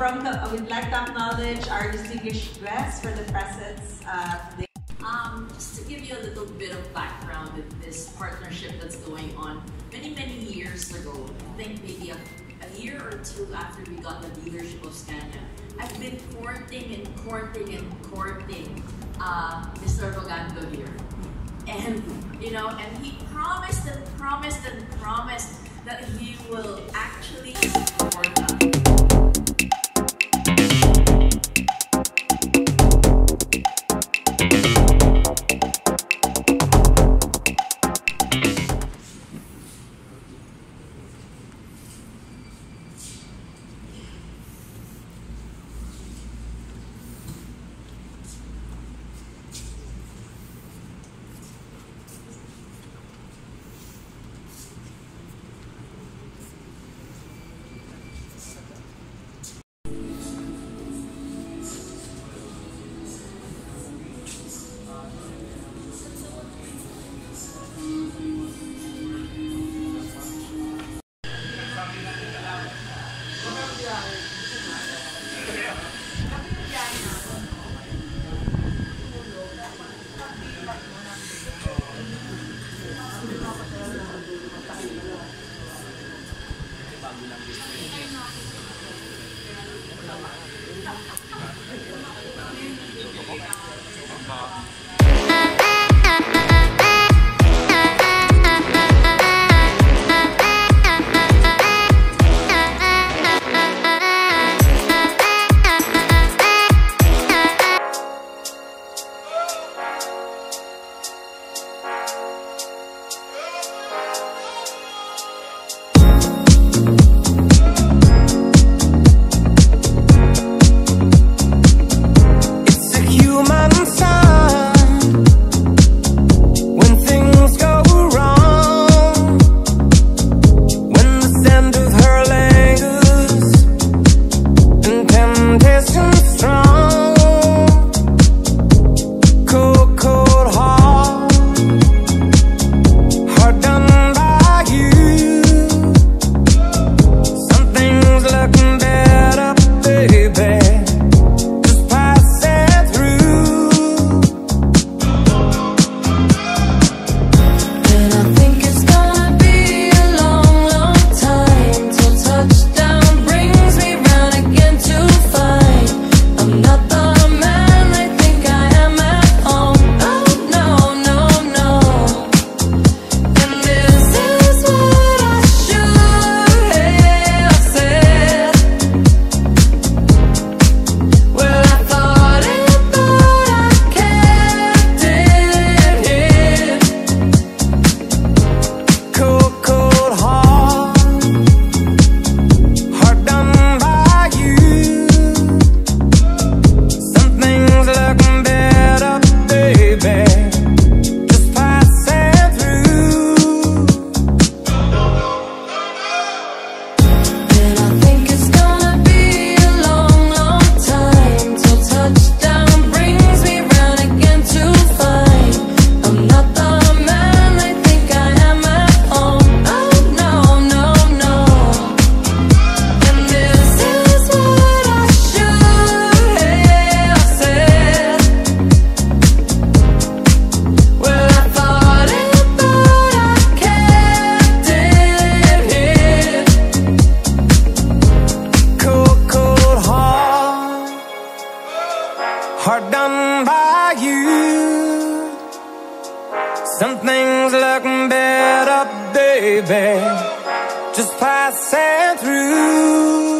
we'd like to acknowledge our distinguished guests for the presence today. Just to give you a little bit of background with this partnership that's going on, many years ago, I think maybe a year or two after we got the leadership of Scania, I've been courting Mr. Rogando here. And, you know, and he promised that he will actually support us. Hard done by you. Some things look better, baby, just passing through.